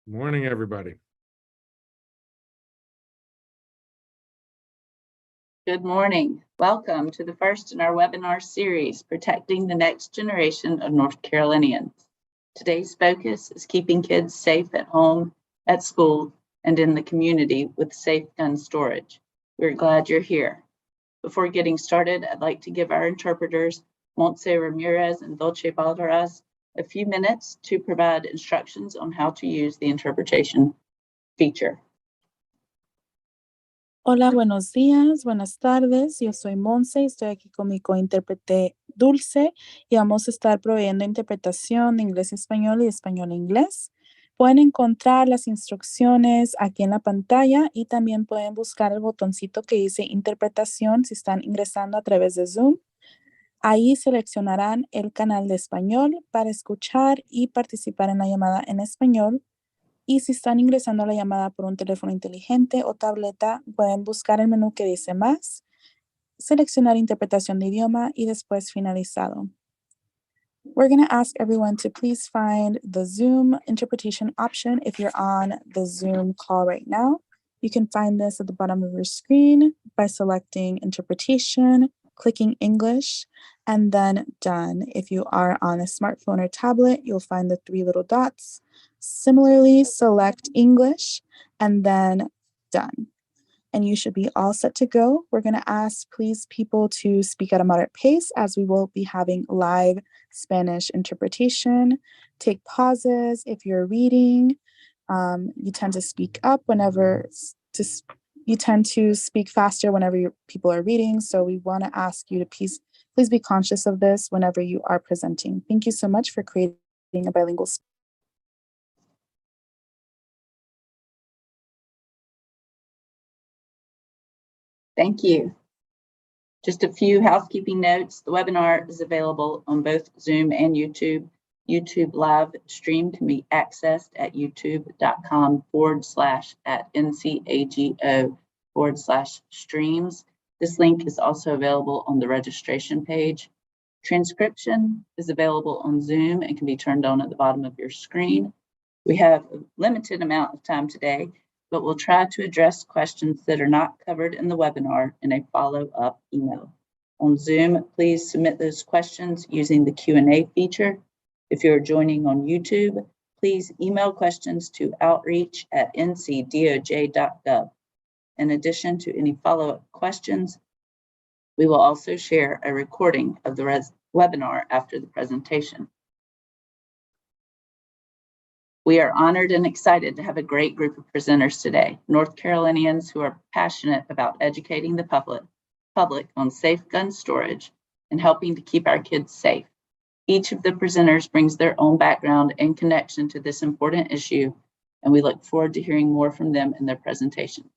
Morning, everybody. Good morning. Welcome to the first in our webinar series, Protecting the Next Generation of North Carolinians. Today's focus is keeping kids safe at home, at school, and in the community with safe gun storage. We're glad you're here. Before getting started, I'd like to give our interpreters, Montse Ramirez and Dolce Balderas, a few minutes to provide instructions on how to use the interpretation feature. Hola, buenos días, buenas tardes. Yo soy Monse y estoy aquí con mi cointérprete Dulce y vamos a estar proveyendo interpretación de inglés a español y de español a inglés. Pueden encontrar las instrucciones aquí en la pantalla y también pueden buscar el botoncito que dice interpretación si están ingresando a través de Zoom. Ahí seleccionarán el canal de español para escuchar y participar en la llamada en español. Y si están ingresando a la llamada por un teléfono inteligente o tableta, pueden buscar el menú que dice más, seleccionar interpretación de idioma y después finalizado. We're going to ask everyone to please find the Zoom interpretation option if you're on the Zoom call right now. You can find this at the bottom of your screen by selecting interpretation, clicking English, and then done. If you are on a smartphone or tablet, you'll find the three little dots. Similarly, select English and then done. And you should be all set to go. We're going to ask, please, people to speak at a moderate pace as we will be having live Spanish interpretation. Take pauses if you're reading. You tend to speak up whenever, you tend to speak faster whenever people are reading. So we want to ask you to please be conscious of this whenever you are presenting. Thank you so much for creating a bilingual speech. Thank you. Just a few housekeeping notes. The webinar is available on both Zoom and YouTube. YouTube live stream can be accessed at youtube.com/NCAGO/streams. This link is also available on the registration page. Transcription is available on Zoom and can be turned on at the bottom of your screen. We have a limited amount of time today, but we'll try to address questions that are not covered in the webinar in a follow-up email. On Zoom, please submit those questions using the Q&A feature. If you're joining on YouTube, please email questions to outreach@ncdoj.gov. In addition to any follow-up questions, we will also share a recording of the webinar after the presentation. We are honored and excited to have a great group of presenters today, North Carolinians who are passionate about educating the public on safe gun storage and helping to keep our kids safe. Each of the presenters brings their own background and connection to this important issue, and we look forward to hearing more from them in their presentations.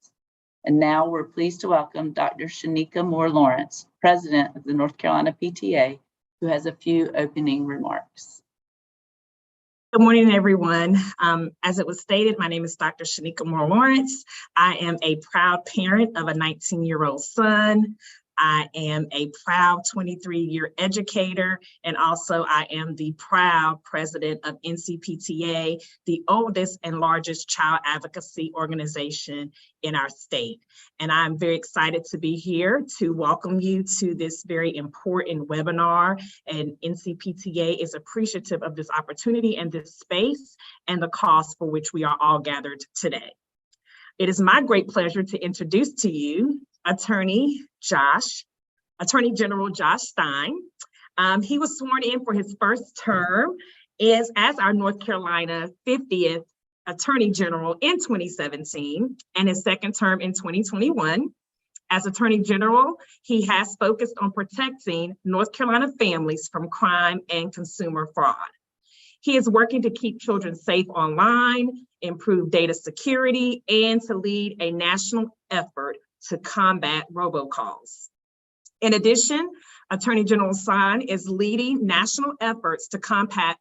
And now we're pleased to welcome Dr. Shanika Moore-Lawrence, President of the North Carolina PTA, who has a few opening remarks. Good morning, everyone. As it was stated, my name is Dr. Shanika Moore-Lawrence. I am a proud parent of a 19-year-old son. I am a proud 23-year educator, and also I am the proud president of NCPTA, the oldest and largest child advocacy organization in our state. And I'm very excited to be here to welcome you to this very important webinar. And NCPTA is appreciative of this opportunity and this space and the cause for which we are all gathered today. It is my great pleasure to introduce to you Attorney General Josh Stein. He was sworn in for his first term as our North Carolina 50th Attorney General in 2017 and his second term in 2021. As Attorney General, he has focused on protecting North Carolina families from crime and consumer fraud. He is working to keep children safe online, improve data security, and to lead a national effort to combat robocalls. In addition, Attorney General Stein is leading national efforts to combat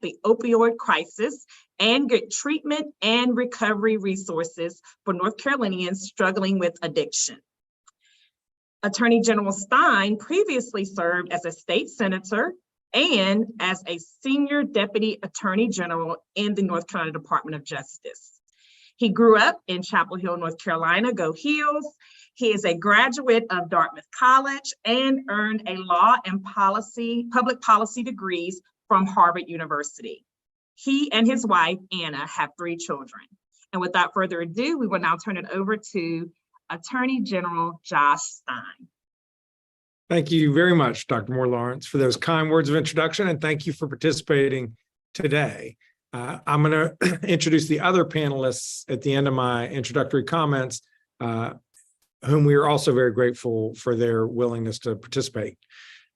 the opioid crisis and get treatment and recovery resources for North Carolinians struggling with addiction. Attorney General Stein previously served as a state senator, and as a senior deputy attorney general in the North Carolina Department of Justice. He grew up in Chapel Hill, North Carolina, go Heels. He is a graduate of Dartmouth College and earned a law and public policy degrees from Harvard University. He and his wife, Anna, have 3 children. And without further ado, we will now turn it over to Attorney General Josh Stein. Thank you very much, Dr. Moore-Lawrence, for those kind words of introduction, and thank you for participating today. I'm going to introduce the other panelists at the end of my introductory comments, whom we are also very grateful for their willingness to participate.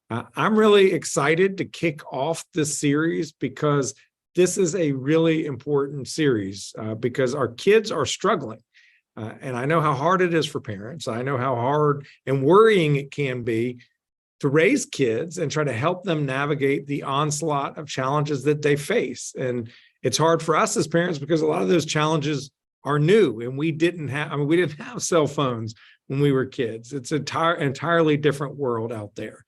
I'm really excited to kick off this series because this is a really important series because our kids are struggling. And I know how hard it is for parents. I know how hard and worrying it can be to raise kids and try to help them navigate the onslaught of challenges that they face. And it's hard for us as parents because a lot of those challenges are new, and we didn't have cell phones when we were kids. It's an entirely different world out there.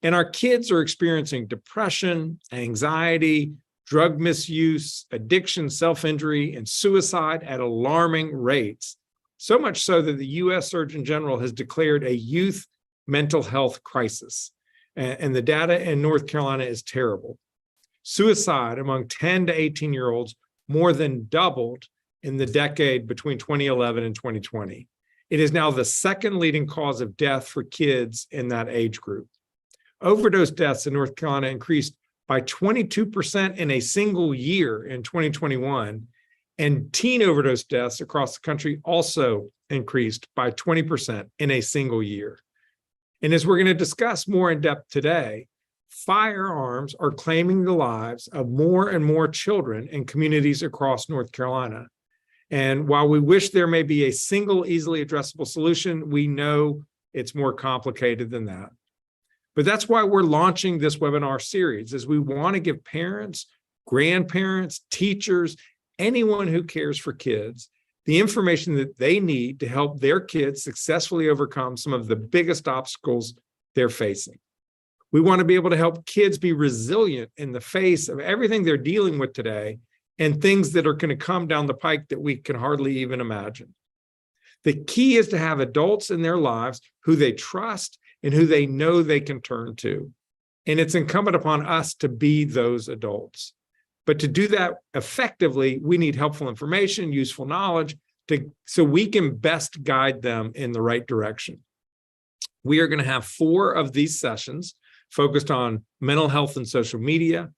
And our kids are experiencing depression, anxiety, drug misuse, addiction, self-injury, and suicide at alarming rates. So much so that the U.S. Surgeon General has declared a youth mental health crisis. And the data in North Carolina is terrible. Suicide among 10 to 18-year-olds more than doubled in the decade between 2011 and 2020. It is now the second leading cause of death for kids in that age group. Overdose deaths in North Carolina increased by 22% in a single year in 2021, and teen overdose deaths across the country also increased by 20% in a single year. And as we're going to discuss more in depth today, firearms are claiming the lives of more and more children in communities across North Carolina. And while we wish there may be a single easily addressable solution, we know it's more complicated than that. But that's why we're launching this webinar series, is we want to give parents, grandparents, teachers, anyone who cares for kids, the information that they need to help their kids successfully overcome some of the biggest obstacles they're facing. We want to be able to help kids be resilient in the face of everything they're dealing with today and things that are going to come down the pike that we can hardly even imagine. The key is to have adults in their lives who they trust and who they know they can turn to. And it's incumbent upon us to be those adults. But to do that effectively, we need helpful information, useful knowledge, so we can best guide them in the right direction. We are going to have 4 of these sessions focused on mental health and social media,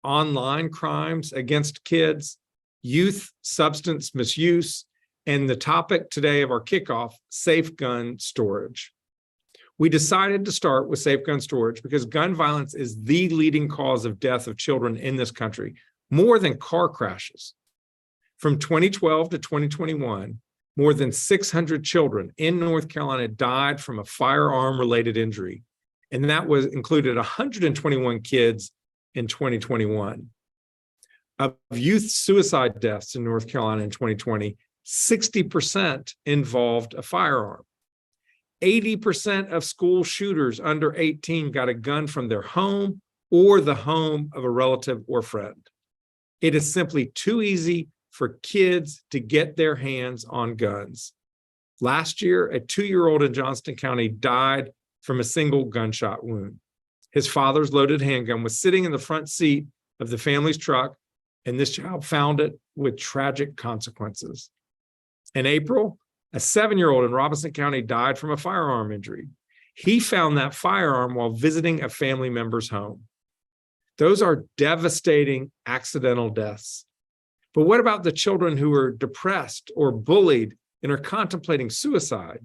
online crimes against kids, youth substance misuse, and the topic today of our kickoff, safe gun storage. We decided to start with safe gun storage because gun violence is the leading cause of death of children in this country, more than car crashes. From 2012 to 2021, more than 600 children in North Carolina died from a firearm-related injury, and that included 121 kids in 2021. Of youth suicide deaths in North Carolina in 2020, 60% involved a firearm. 80% of school shooters under 18 got a gun from their home or the home of a relative or friend. It is simply too easy for kids to get their hands on guns. Last year, a 2-year-old in Johnston County died from a single gunshot wound. His father's loaded handgun was sitting in the front seat of the family's truck, and this child found it with tragic consequences. In April, a 7-year-old in Robinson County died from a firearm injury. He found that firearm while visiting a family member's home. Those are devastating accidental deaths. But what about the children who are depressed or bullied and are contemplating suicide?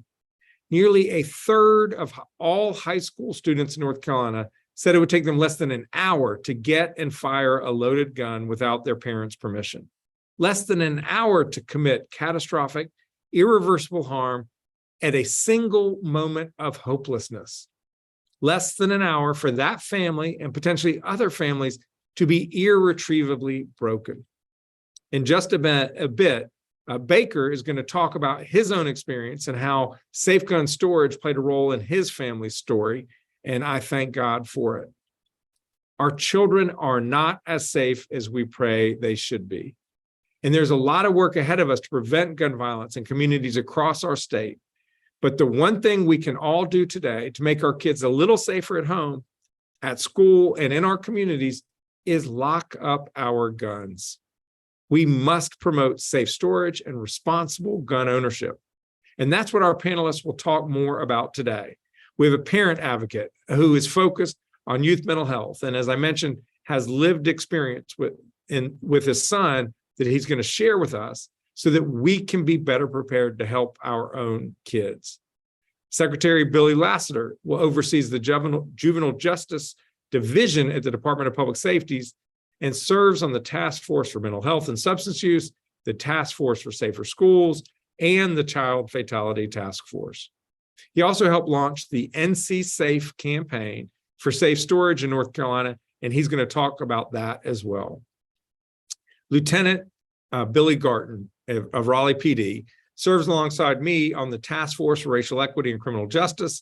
Nearly a third of all high school students in North Carolina said it would take them less than an hour to get and fire a loaded gun without their parents' permission. Less than an hour to commit catastrophic, irreversible harm at a single moment of hopelessness. Less than an hour for that family and potentially other families to be irretrievably broken. In just a bit, Baker is going to talk about his own experience and how safe gun storage played a role in his family's story, and I thank God for it. Our children are not as safe as we pray they should be. And there's a lot of work ahead of us to prevent gun violence in communities across our state. But the one thing we can all do today to make our kids a little safer at home, at school, and in our communities is lock up our guns. We must promote safe storage and responsible gun ownership. And that's what our panelists will talk more about today. We have a parent advocate who is focused on youth mental health, and as I mentioned, has lived experience with his son that he's going to share with us so that we can be better prepared to help our own kids. Secretary Billy Lassiter will oversee the Juvenile Justice Division at the Department of Public Safety and serves on the Task Force for Mental Health and Substance Use, the Task Force for Safer Schools, and the Child Fatality Task Force. He also helped launch the NC Safe campaign for safe storage in North Carolina, and he's going to talk about that as well. Lieutenant Billy Garton of Raleigh PD serves alongside me on the Task Force for Racial Equity and Criminal Justice,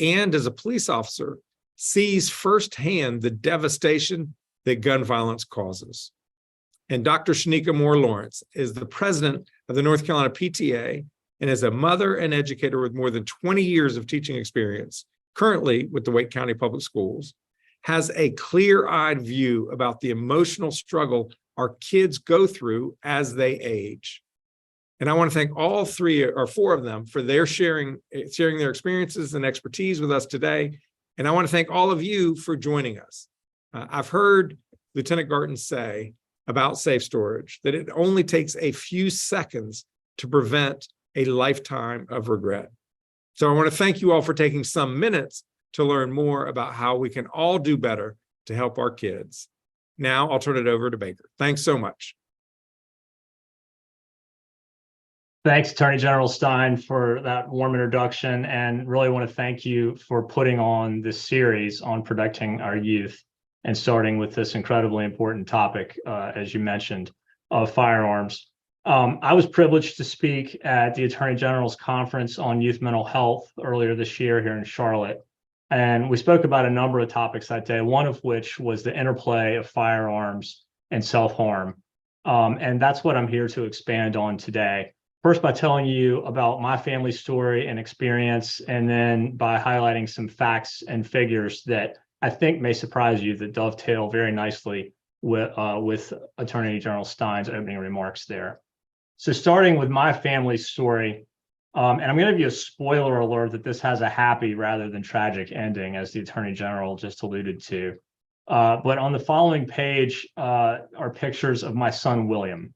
and as a police officer, sees firsthand the devastation that gun violence causes. And Dr. Shanika Moore-Lawrence is the president of the North Carolina PTA and is a mother and educator with more than 20 years of teaching experience, currently with the Wake County Public Schools, has a clear-eyed view about the emotional struggle our kids go through as they age. And I want to thank all four of them for their sharing their experiences and expertise with us today. And I want to thank all of you for joining us. I've heard Lieutenant Garton say about safe storage that it only takes a few seconds to prevent a lifetime of regret. So I want to thank you all for taking some minutes to learn more about how we can all do better to help our kids. Now I'll turn it over to Baker. Thanks so much. Thanks, Attorney General Stein, for that warm introduction, and really want to thank you for putting on this series on protecting our youth and starting with this incredibly important topic, as you mentioned, of firearms. I was privileged to speak at the Attorney General's Conference on Youth Mental Health earlier this year here in Charlotte. And we spoke about a number of topics that day, one of which was the interplay of firearms and self-harm. And that's what I'm here to expand on today. First, by telling you about my family story and experience, and then by highlighting some facts and figures that I think may surprise you that dovetail very nicely with Attorney General Stein's opening remarks there. So starting with my family story, and I'm going to give you a spoiler alert that this has a happy rather than tragic ending, as the Attorney General just alluded to. But on the following page are pictures of my son, William.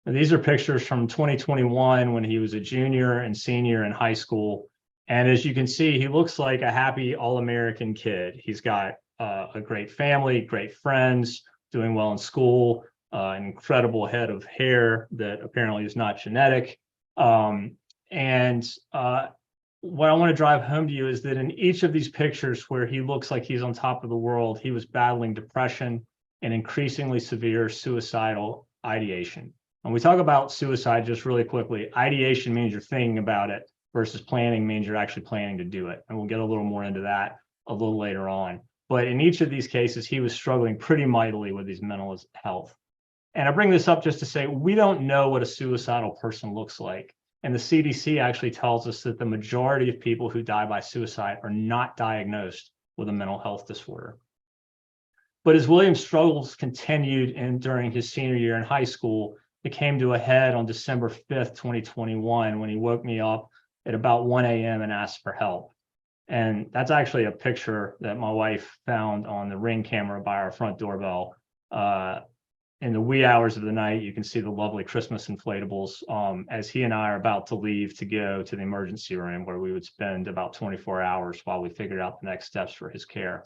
And these are pictures from 2021 when he was a junior and senior in high school. And as you can see, he looks like a happy all-American kid. He's got a great family, great friends, doing well in school, an incredible head of hair that apparently is not genetic. And what I want to drive home to you is that in each of these pictures where he looks like he's on top of the world, he was battling depression and increasingly severe suicidal ideation. When we talk about suicide, just really quickly, ideation means you're thinking about it versus planning means you're actually planning to do it. And we'll get a little more into that a little later on. But in each of these cases, he was struggling pretty mightily with his mental health. And I bring this up just to say, we don't know what a suicidal person looks like. And the CDC actually tells us that the majority of people who die by suicide are not diagnosed with a mental health disorder. But as William's struggles continued during his senior year in high school, it came to a head on December 5th, 2021, when he woke me up at about 1 a.m. and asked for help. And that's actually a picture that my wife found on the Ring camera by our front doorbell. In the wee hours of the night, you can see the lovely Christmas inflatables as he and I are about to leave to go to the emergency room, where we would spend about 24 hours while we figured out the next steps for his care.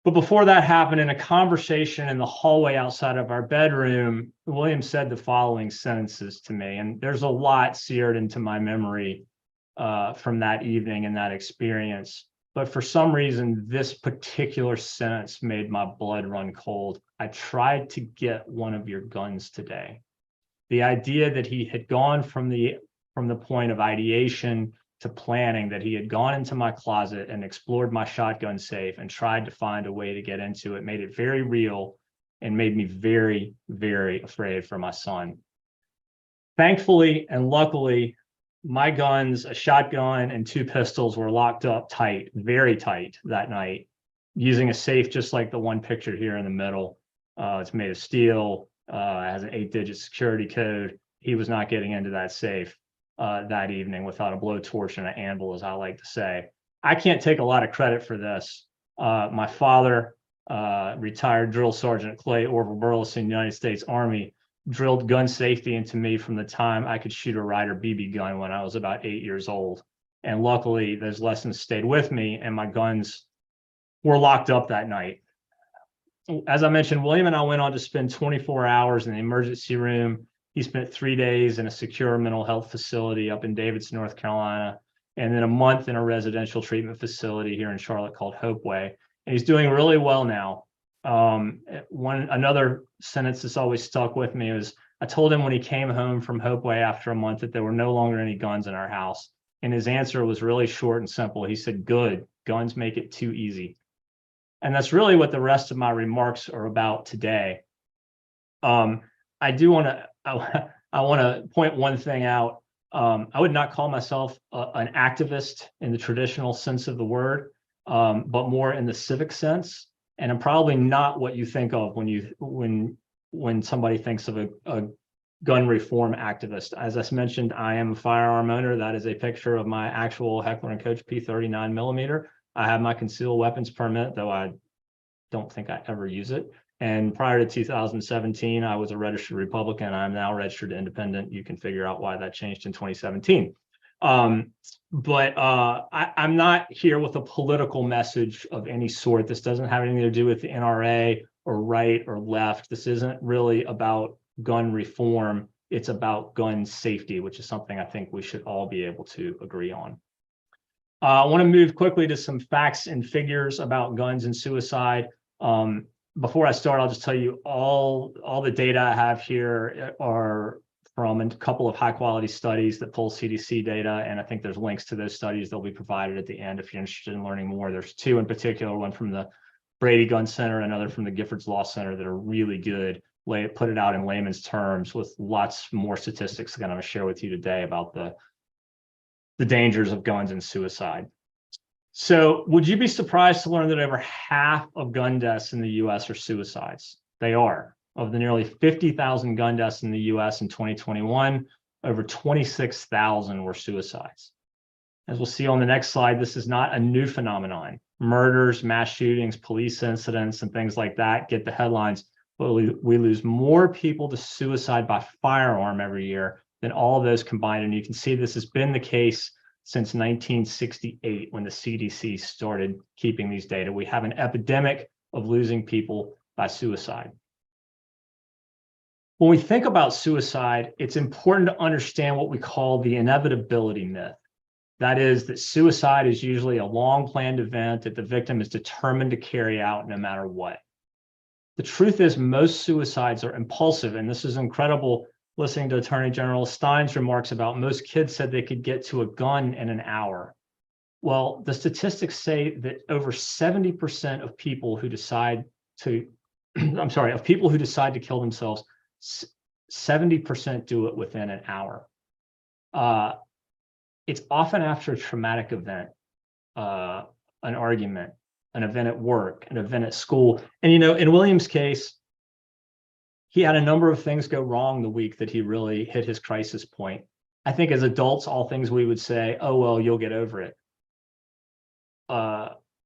But before that happened, in a conversation in the hallway outside of our bedroom, William said the following sentences to me, and there's a lot seared into my memory from that evening and that experience. But for some reason, this particular sentence made my blood run cold. I tried to get one of your guns today. The idea that he had gone from the point of ideation to planning that he had gone into my closet and explored my shotgun safe and tried to find a way to get into it, made it very real and made me very, very afraid for my son. Thankfully and luckily, my guns, a shotgun and 2 pistols, were locked up tight, very tight that night, using a safe just like the one pictured here in the middle. It's made of steel, has an 8-digit security code. He was not getting into that safe that evening without a blowtorch and an anvil, as I like to say. I can't take a lot of credit for this. My father, retired drill sergeant Clay Orville Burleson, United States Army, drilled gun safety into me from the time I could shoot a Ryder BB gun when I was about 8 years old. And luckily, those lessons stayed with me and my guns were locked up that night. As I mentioned, William and I went on to spend 24 hours in the emergency room. He spent 3 days in a secure mental health facility up in Davidson, North Carolina, and then a month in a residential treatment facility here in Charlotte called Hopeway. And he's doing really well now. Another sentence that's always stuck with me is, I told him when he came home from Hopeway after a month that there were no longer any guns in our house. And his answer was really short and simple. He said, "Good, guns make it too easy." And that's really what the rest of my remarks are about today. I want to point one thing out. I would not call myself an activist in the traditional sense of the word, but more in the civic sense. And I'm probably not what you think of when somebody thinks of a gun reform activist. As I mentioned, I am a firearm owner. That is a picture of my actual Heckler & Koch P39 millimeter. I have my concealed weapons permit, though I don't think I ever use it. And prior to 2017, I was a registered Republican. I'm now registered independent. You can figure out why that changed in 2017. But I'm not here with a political message of any sort. This doesn't have anything to do with the NRA or right or left. This isn't really about gun reform. It's about gun safety, which is something I think we should all be able to agree on. I want to move quickly to some facts and figures about guns and suicide. Before I start, I'll just tell you all the data I have here are from a couple of high quality studies that pull CDC data. And I think there's links to those studies that'll be provided at the end if you're interested in learning more. There's 2 in particular, one from the Brady Gun Center, another from the Giffords Law Center, that are really good. Put it out in layman's terms with lots more statistics that I'm going to share with you today about the dangers of guns and suicide. So would you be surprised to learn that over half of gun deaths in the US are suicides? They are. Of the nearly 50,000 gun deaths in the US in 2021, over 26,000 were suicides. As we'll see on the next slide, this is not a new phenomenon. Murders, mass shootings, police incidents, and things like that get the headlines, but we lose more people to suicide by firearm every year than all of those combined. And you can see this has been the case since 1968, when the CDC started keeping these data. We have an epidemic of losing people by suicide. When we think about suicide, it's important to understand what we call the inevitability myth. That is, that suicide is usually a long-planned event that the victim is determined to carry out no matter what. The truth is, most suicides are impulsive, and this is incredible listening to Attorney General Stein's remarks about most kids said they could get to a gun in an hour. Well, the statistics say that over 70% of people who decide to, of people who decide to kill themselves, 70% do it within an hour. It's often after a traumatic event, an argument, an event at work, an event at school. And, you know, in William's case, he had a number of things go wrong the week that he really hit his crisis point. I think as adults, all things we would say, oh, well, you'll get over it.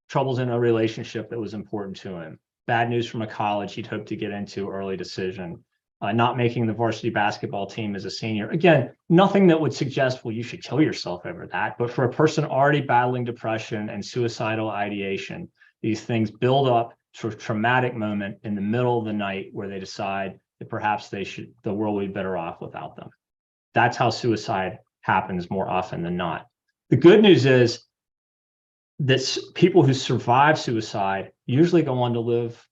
Troubles in a relationship that was important to him. Bad news from a college he'd hoped to get into, early decision. Not making the varsity basketball team as a senior. Again, nothing that would suggest, well, you should kill yourself over that. But for a person already battling depression and suicidal ideation, these things build up to a traumatic moment in the middle of the night where they decide that perhaps the world would be better off without them. That's how suicide happens more often than not. The good news is that people who survive suicide usually go on to live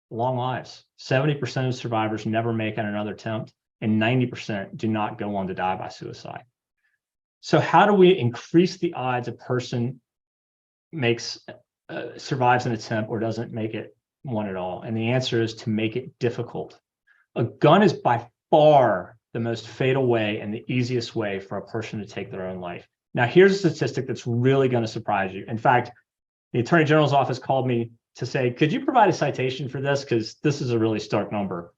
long lives. 70% of survivors never make another attempt, and 90% do not go on to die by suicide. So how do we increase the odds a person survives an attempt or doesn't make it one at all? And the answer is to make it difficult. A gun is by far the most fatal way and the easiest way for a person to take their own life. Now, here's a statistic that's really going to surprise you. In fact, the Attorney General's office called me to say, could you provide a citation for this? Because this is a really stark number.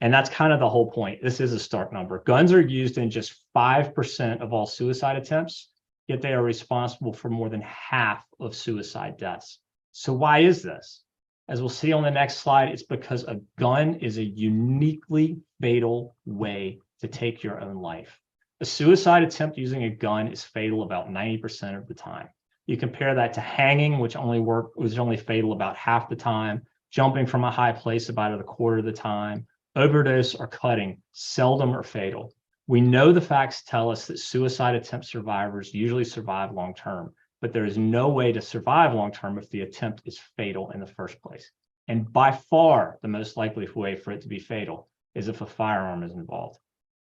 And that's kind of the whole point. This is a stark number. Guns are used in just 5% of all suicide attempts, yet they are responsible for more than half of suicide deaths. So why is this? As we'll see on the next slide, it's because a gun is a uniquely fatal way to take your own life. A suicide attempt using a gun is fatal about 90% of the time. You compare that to hanging, which was only fatal about half the time, jumping from a high place about a quarter of the time, overdose or cutting seldom are fatal. We know the facts tell us that suicide attempt survivors usually survive long-term, but there is no way to survive long-term if the attempt is fatal in the first place. And by far, the most likely way for it to be fatal is if a firearm is involved.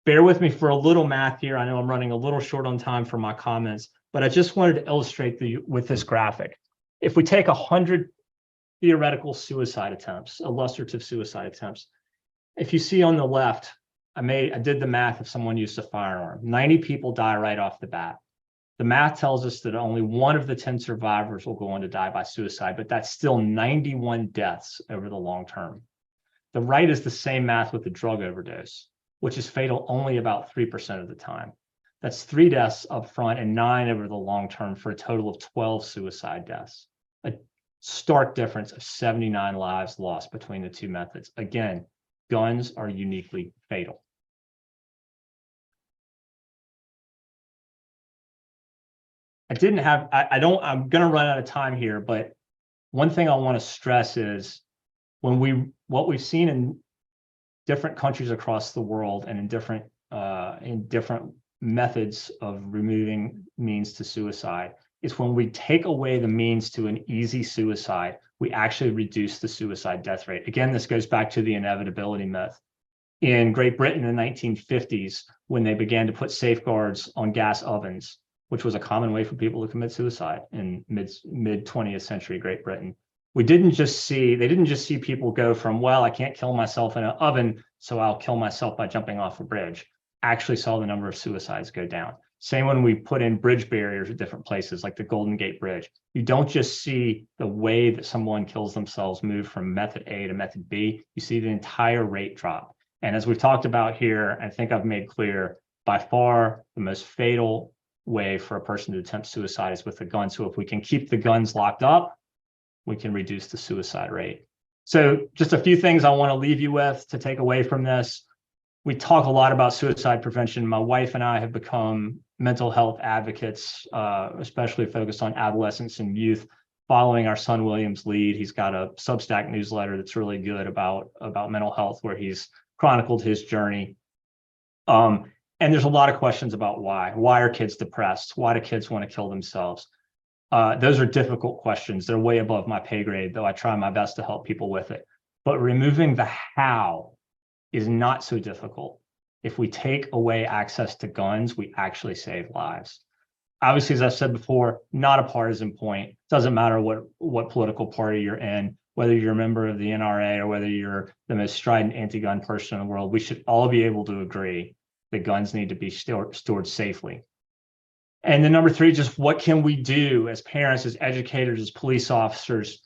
Bear with me for a little math here. I know I'm running a little short on time for my comments, but I just wanted to illustrate with this graphic. If we take 100 theoretical suicide attempts, illustrative suicide attempts, if you see on the left, I did the math if someone used a firearm. 90 people die right off the bat. The math tells us that only 1 of the 10 survivors will go on to die by suicide, but that's still 91 deaths over the long term. The right is the same math with the drug overdose, which is fatal only about 3% of the time. That's 3 deaths up front and 9 over the long term for a total of 12 suicide deaths. A stark difference of 79 lives lost between the two methods. Again, guns are uniquely fatal. I'm going to run out of time here, but one thing I want to stress is what we've seen in different countries across the world and in different methods of removing means to suicide is when we take away the means to an easy suicide, we actually reduce the suicide death rate. Again, this goes back to the inevitability myth. In Great Britain in the 1950s, when they began to put safeguards on gas ovens, which was a common way for people to commit suicide in mid 20th century Great Britain, they didn't just see people go from, well, I can't kill myself in an oven, so I'll kill myself by jumping off a bridge. Actually saw the number of suicides go down. Same when we put in bridge barriers at different places, like the Golden Gate Bridge. You don't just see the way that someone kills themselves move from method A to method B, you see the entire rate drop. And as we've talked about here, I think I've made clear, by far the most fatal way for a person to attempt suicide is with a gun. So if we can keep the guns locked up, we can reduce the suicide rate. So just a few things I want to leave you with to take away from this. We talk a lot about suicide prevention. My wife and I have become mental health advocates, especially focused on adolescents and youth, following our son William's lead. He's got a Substack newsletter that's really good about mental health, where he's chronicled his journey. And there's a lot of questions about why. Why are kids depressed? Why do kids want to kill themselves? Those are difficult questions. They're way above my pay grade, though I try my best to help people with it. But removing the how is not so difficult. If we take away access to guns, we actually save lives. Obviously, as I've said before, not a partisan point. Doesn't matter what political party you're in, whether you're a member of the NRA or whether you're the most strident anti-gun person in the world, we should all be able to agree that guns need to be stored safely. And then number 3, just what can we do as parents, as educators, as police officers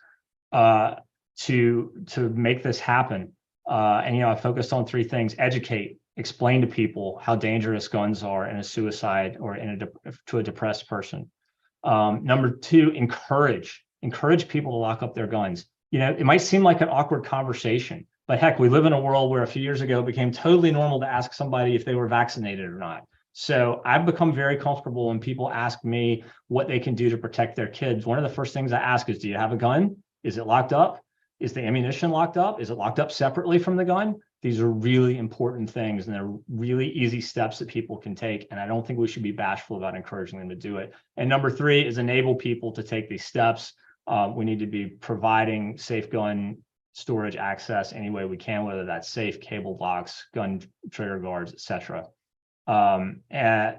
to make this happen? And I focused on 3 things: educate, explain to people how dangerous guns are in a suicide or to a depressed person. Number 2, encourage people to lock up their guns. It might seem like an awkward conversation, but heck, we live in a world where a few years ago it became totally normal to ask somebody if they were vaccinated or not. So I've become very comfortable when people ask me what they can do to protect their kids. One of the first things I ask is, do you have a gun? Is it locked up? Is the ammunition locked up? Is it locked up separately from the gun? These are really important things, and they're really easy steps that people can take. And I don't think we should be bashful about encouraging them to do it. And number 3 is enable people to take these steps. We need to be providing safe gun storage access any way we can, whether that's safe cable locks, gun trigger guards, etc.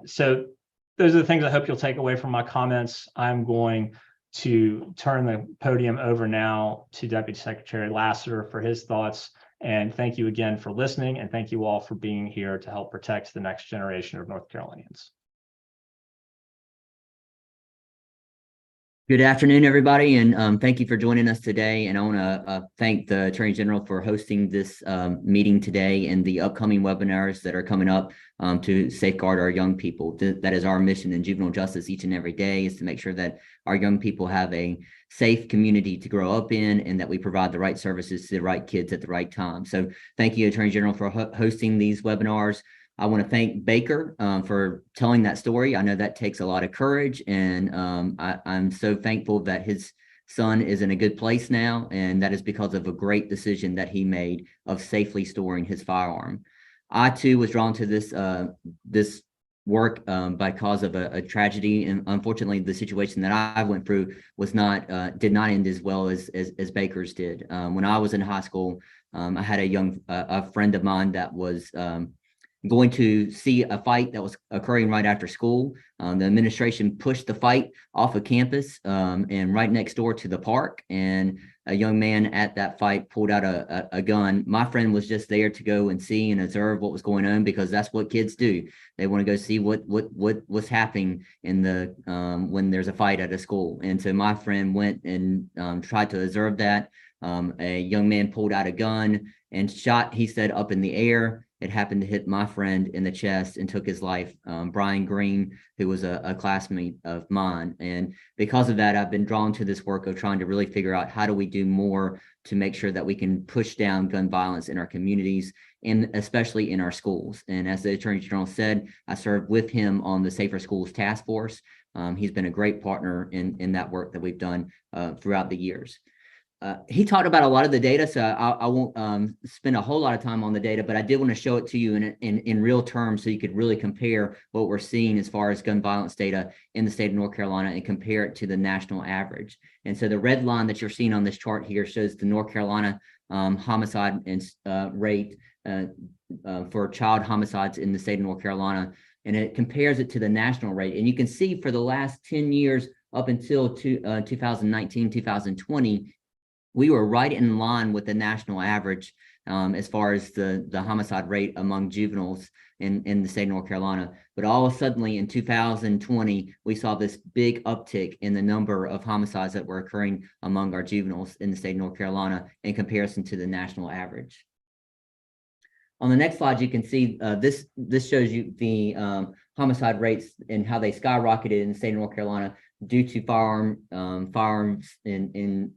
So those are the things I hope you'll take away from my comments. I'm going to turn the podium over now to Deputy Secretary Lassiter for his thoughts. And thank you again for listening, and thank you all for being here to help protect the next generation of North Carolinians. Good afternoon, everybody, and thank you for joining us today. And I want to thank the Attorney General for hosting this meeting today and the upcoming webinars that are coming up to safeguard our young people. That is our mission in juvenile justice each and every day, is to make sure that our young people have a safe community to grow up in, and that we provide the right services to the right kids at the right time. So thank you, Attorney General, for hosting these webinars. I want to thank Baker for telling that story. I know that takes a lot of courage, and I'm so thankful that his son is in a good place now, and that is because of a great decision that he made of safely storing his firearm. I too was drawn to this work because of a tragedy, and unfortunately, the situation that I went through was did not end as well as Baker's did. When I was in high school, I had a friend of mine that was going to see a fight that was occurring right after school. The administration pushed the fight off of campus and right next door to the park, and a young man at that fight pulled out a gun. My friend was just there to go and see and observe what was going on, because that's what kids do. They want to go see what's happening in the when there's a fight at a school. And so my friend went and tried to observe that. A young man pulled out a gun and shot, he said, up in the air. It happened to hit my friend in the chest and took his life, Brian Green, who was a classmate of mine. And because of that, I've been drawn to this work of trying to really figure out how do we do more to make sure that we can push down gun violence in our communities, and especially in our schools. And as the Attorney General said, I served with him on the Safer Schools Task Force. He's been a great partner in that work that we've done throughout the years. He talked about a lot of the data, so I won't spend a whole lot of time on the data, but I did want to show it to you in real terms so you could really compare what we're seeing as far as gun violence data in the state of North Carolina and compare it to the national average. And so the red line that you're seeing on this chart here shows the North Carolina homicide rate for child homicides in the state of North Carolina, and it compares it to the national rate. And you can see for the last 10 years up until 2019, 2020, we were right in line with the national average as far as the homicide rate among juveniles in the state of North Carolina. But all of a sudden in 2020, we saw this big uptick in the number of homicides that were occurring among our juveniles in the state of North Carolina in comparison to the national average. On the next slide, you can see this shows you the homicide rates and how they skyrocketed in the state of North Carolina due to firearms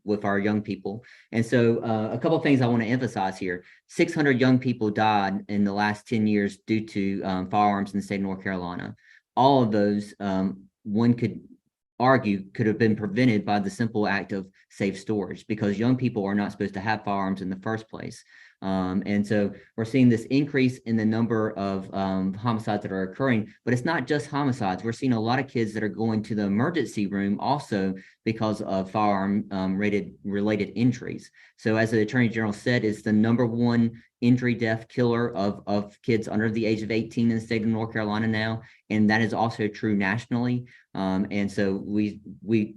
with our young people. And so a couple of things I want to emphasize here. 600 young people died in the last 10 years due to firearms in the state of North Carolina. All of those, one could argue, could have been prevented by the simple act of safe storage, because young people are not supposed to have firearms in the first place. And so we're seeing this increase in the number of homicides that are occurring, but it's not just homicides. We're seeing a lot of kids that are going to the emergency room also because of firearm related injuries. So as the Attorney General said, it's the #1 injury death killer of kids under the age of 18 in the state of North Carolina now. And that is also true nationally. And so we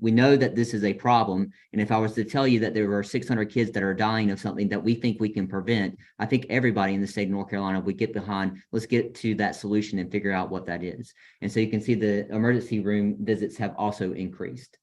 know that this is a problem. And if I was to tell you that there were 600 kids that are dying of something that we think we can prevent, I think everybody in the state of North Carolina would get behind, let's get to that solution and figure out what that is. And so you can see the emergency room visits have also increased.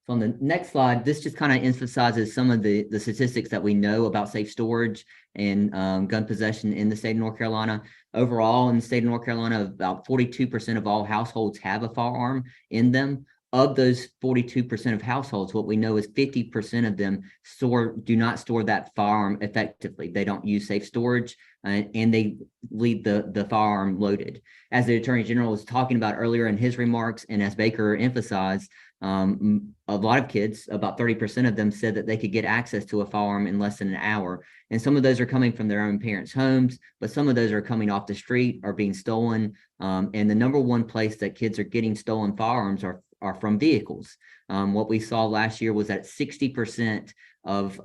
So on the next slide, this just kind of emphasizes some of the statistics that we know about safe storage and gun possession in the state of North Carolina. Overall, in the state of North Carolina, about 42% of all households have a firearm in them. Of those 42% of households, what we know is 50% of them do not store that firearm effectively. They don't use safe storage and they leave the firearm loaded. As the Attorney General was talking about earlier in his remarks, and as Baker emphasized, a lot of kids, about 30% of them, said that they could get access to a firearm in less than an hour. And some of those are coming from their own parents' homes, but some of those are coming off the street or being stolen. And the #1 place that kids are getting stolen firearms are from vehicles. What we saw last year was that 60% of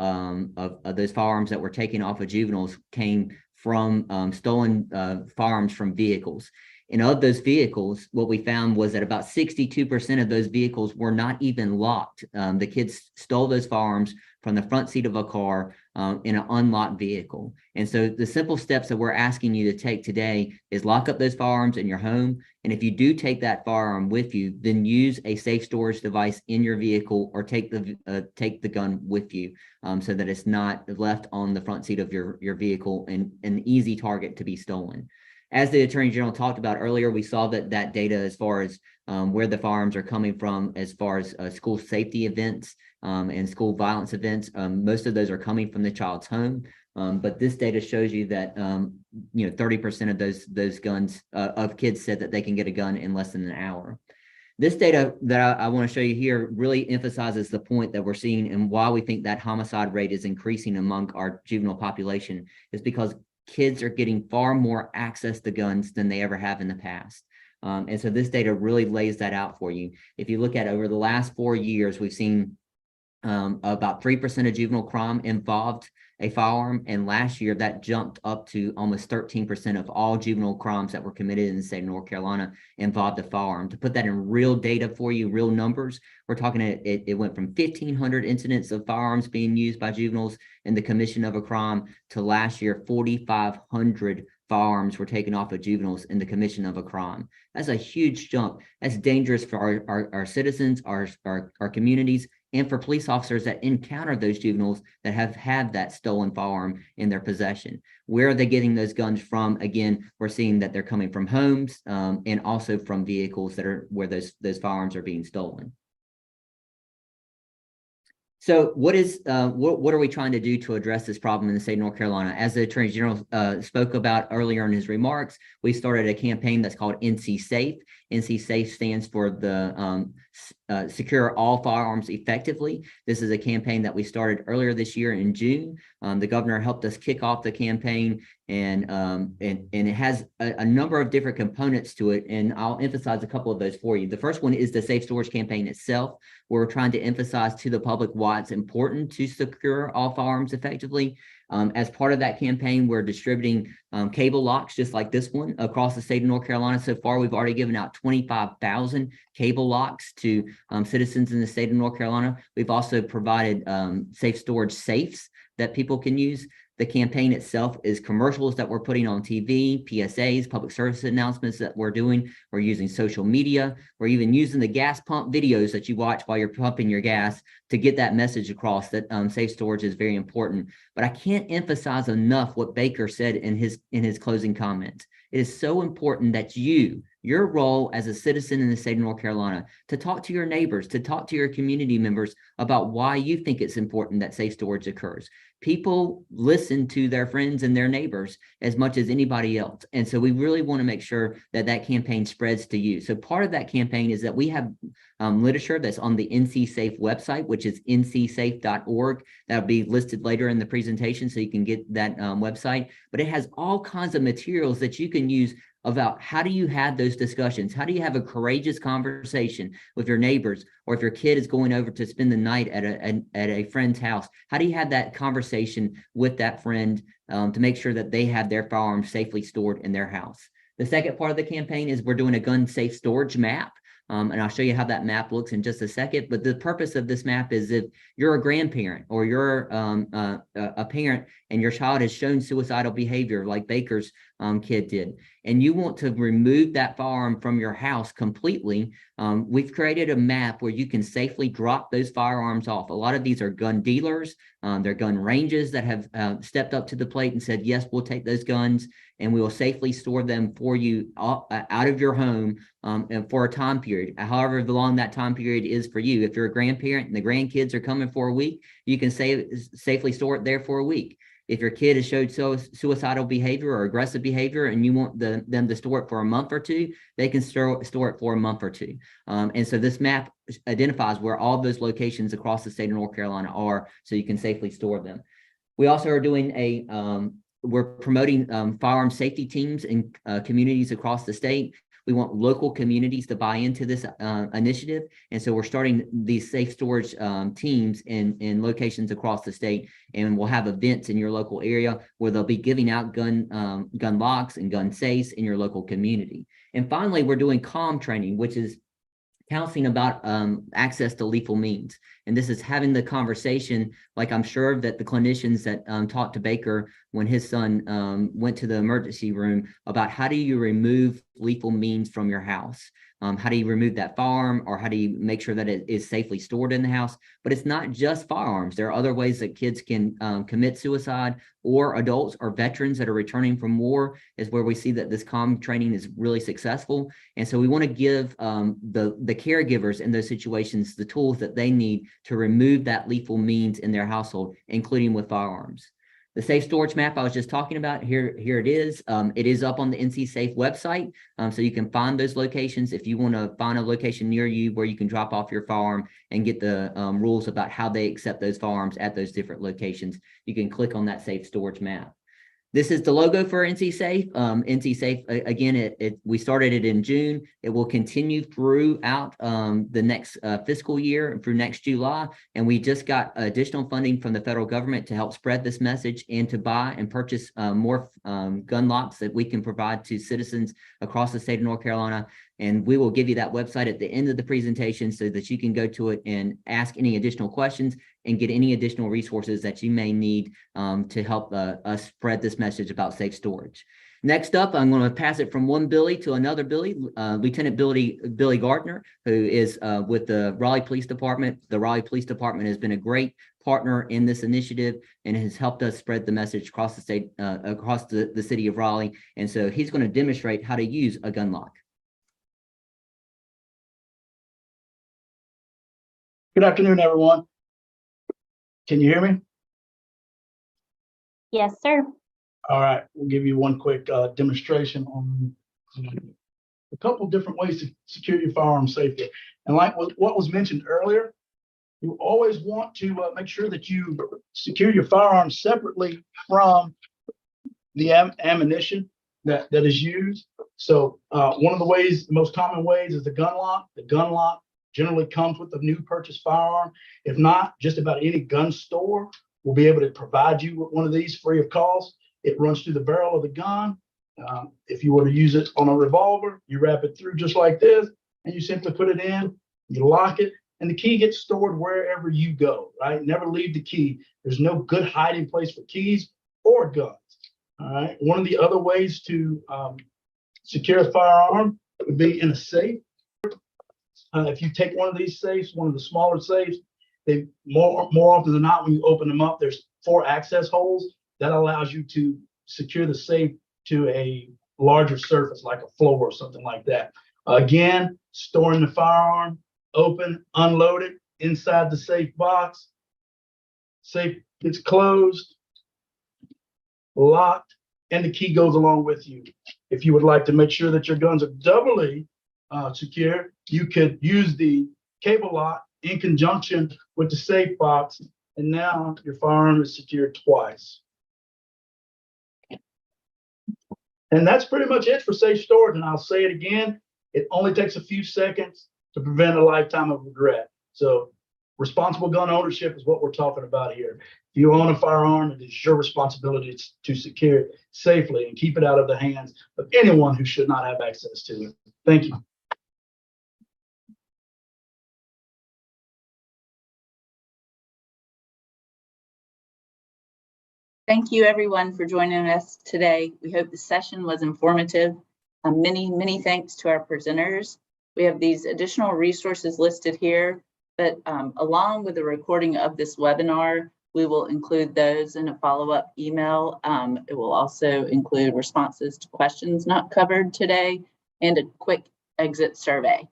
those firearms that were taken off of juveniles came from stolen firearms from vehicles. And of those vehicles, what we found was that about 62% of those vehicles were not even locked. The kids stole those firearms from the front seat of a car in an unlocked vehicle. And so the simple steps that we're asking you to take today is lock up those firearms in your home. And if you do take that firearm with you, then use a safe storage device in your vehicle, or take the gun with you so that it's not left on the front seat of your vehicle and an easy target to be stolen. As the Attorney General talked about earlier, we saw that data as far as where the firearms are coming from, as far as school safety events and school violence events. Most of those are coming from the child's home. But this data shows you that 30% of those guns of kids said that they can get a gun in less than an hour. This data that I want to show you here really emphasizes the point that we're seeing, and why we think that homicide rate is increasing among our juvenile population is because kids are getting far more access to guns than they ever have in the past. And so this data really lays that out for you. If you look at over the last 4 years, we've seen about 3% of juvenile crime involved a firearm, and last year that jumped up to almost 13% of all juvenile crimes that were committed in the state of North Carolina involved a firearm. To put that in real data for you, real numbers, we're talking it went from 1,500 incidents of firearms being used by juveniles in the commission of a crime to last year 4,500 firearms were taken off of juveniles in the commission of a crime. That's a huge jump. That's dangerous for our citizens, our communities, and for police officers that encounter those juveniles that have had that stolen firearm in their possession. Where are they getting those guns from? Again, we're seeing that they're coming from homes and also from vehicles that are where those firearms are being stolen. So what are we trying to do to address this problem in the state of North Carolina? As the Attorney General spoke about earlier in his remarks, we started a campaign that's called NC Safe. NC Safe stands for the Secure All Firearms Effectively. This is a campaign that we started earlier this year in June. The governor helped us kick off the campaign, and it has a number of different components to it, and I'll emphasize a couple of those for you. The first one is the Safe Storage campaign itself, where we're trying to emphasize to the public why it's important to secure all firearms effectively. As part of that campaign, we're distributing cable locks just like this one across the state of North Carolina. So far, we've already given out 25,000 cable locks to citizens in the state of North Carolina. We've also provided safe storage safes that people can use. The campaign itself is commercials that we're putting on TV, PSAs, public service announcements that we're doing. We're using social media. We're even using the gas pump videos that you watch while you're pumping your gas to get that message across that safe storage is very important. But I can't emphasize enough what Baker said in his closing comments. It is so important that your role as a citizen in the state of North Carolina, to talk to your neighbors, to talk to your community members about why you think it's important that safe storage occurs. People listen to their friends and their neighbors as much as anybody else. And so we really want to make sure that campaign spreads to you. So part of that campaign is that we have literature that's on the NC Safe website, which is ncsafe.org. That'll be listed later in the presentation, so you can get that website. But it has all kinds of materials that you can use about how do you have those discussions? How do you have a courageous conversation with your neighbors? Or if your kid is going over to spend the night at a friend's house, how do you have that conversation with that friend to make sure that they have their firearms safely stored in their house? The second part of the campaign is we're doing a gun safe storage map. And I'll show you how that map looks in just a second. But the purpose of this map is if you're a grandparent or you're a parent and your child has shown suicidal behavior like Baker's kid did, and you want to remove that firearm from your house completely, we've created a map where you can safely drop those firearms off. A lot of these are gun dealers. They're gun ranges that have stepped up to the plate and said, yes, we'll take those guns and we will safely store them for you out of your home and for a time period, however long that time period is for you. If you're a grandparent and the grandkids are coming for a week, you can safely store it there for a week. If your kid has showed suicidal behavior or aggressive behavior and you want them to store it for a month or two, they can store it for a month or two. And so this map identifies where all those locations across the state of North Carolina are, so you can safely store them. We also are doing we're promoting firearm safety teams in communities across the state. We want local communities to buy into this initiative. And so we're starting these safe storage teams in locations across the state, and we'll have events in your local area where they'll be giving out gun locks and gun safes in your local community. And finally, we're doing CALM training, which is counseling about access to lethal means. And this is having the conversation, like I'm sure that the clinicians that talked to Baker when his son went to the emergency room about how do you remove lethal means from your house? How do you remove that firearm, or how do you make sure that it is safely stored in the house? But it's not just firearms. There are other ways that kids can commit suicide, or adults or veterans that are returning from war is where we see that this CALM training is really successful. And so we want to give the caregivers in those situations the tools that they need to remove that lethal means in their household, including with firearms. The safe storage map I was just talking about, here it is. It is up on the NC Safe website, so you can find those locations if you want to find a location near you where you can drop off your firearm and get the rules about how they accept those firearms at those different locations. You can click on that safe storage map. This is the logo for NC Safe. NC Safe, again, we started it in June. It will continue throughout the next fiscal year through next July. And we just got additional funding from the federal government to help spread this message and to buy and purchase more gun locks that we can provide to citizens across the state of North Carolina. And we will give you that website at the end of the presentation so that you can go to it and ask any additional questions and get any additional resources that you may need to help us spread this message about safe storage. Next up, I'm going to pass it from one Billy to another Billy, Lieutenant Billy Gardner, who is with the Raleigh Police Department. The Raleigh Police Department has been a great partner in this initiative and has helped us spread the message across the state, across the city of Raleigh. And so he's going to demonstrate how to use a gun lock. Good afternoon, everyone. Can you hear me? Yes, sir. All right, we'll give you one quick demonstration on a couple different ways to secure your firearm safely. And like what was mentioned earlier, you always want to make sure that you secure your firearm separately from the ammunition that is used. So one of the ways, the most common ways, is the gun lock. The gun lock generally comes with a new purchase firearm. If not, just about any gun store will be able to provide you with one of these free of cost. It runs through the barrel of the gun. If you were to use it on a revolver, you wrap it through just like this, and you simply put it in, you lock it, and the key gets stored wherever you go, right? Never leave the key. There's no good hiding place for keys or guns, all right? One of the other ways to secure a firearm would be in a safe. If you take one of these safes, one of the smaller safes, they more often than not, when you open them up, there's 4 access holes that allows you to secure the safe to a larger surface, like a floor or something like that. Again, storing the firearm, open, unloaded inside the safe box. Safe gets closed, locked, and the key goes along with you. If you would like to make sure that your guns are doubly secure, you could use the cable lock in conjunction with the safe box, and now your firearm is secured twice. And that's pretty much it for safe storage. And I'll say it again, it only takes a few seconds to prevent a lifetime of regret. So responsible gun ownership is what we're talking about here. If you own a firearm, it is your responsibility to secure it safely and keep it out of the hands of anyone who should not have access to it. Thank you. Thank you, everyone, for joining us today. We hope the session was informative. Many thanks to our presenters. We have these additional resources listed here, but along with the recording of this webinar, we will include those in a follow-up email. It will also include responses to questions not covered today and a quick exit survey.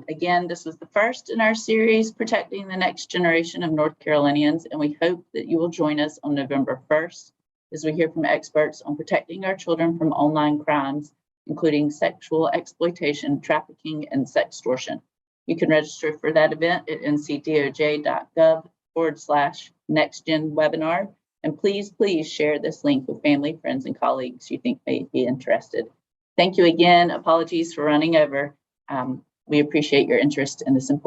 Again, this was the first in our series, Protecting the Next Generation of North Carolinians, and we hope that you will join us on November 1st as we hear from experts on protecting our children from online crimes, including sexual exploitation, trafficking, and sextortion. You can register for that event at ncdoj.gov/nextgen webinar. And please share this link with family, friends, and colleagues you think may be interested. Thank you again. Apologies for running over. We appreciate your interest in this important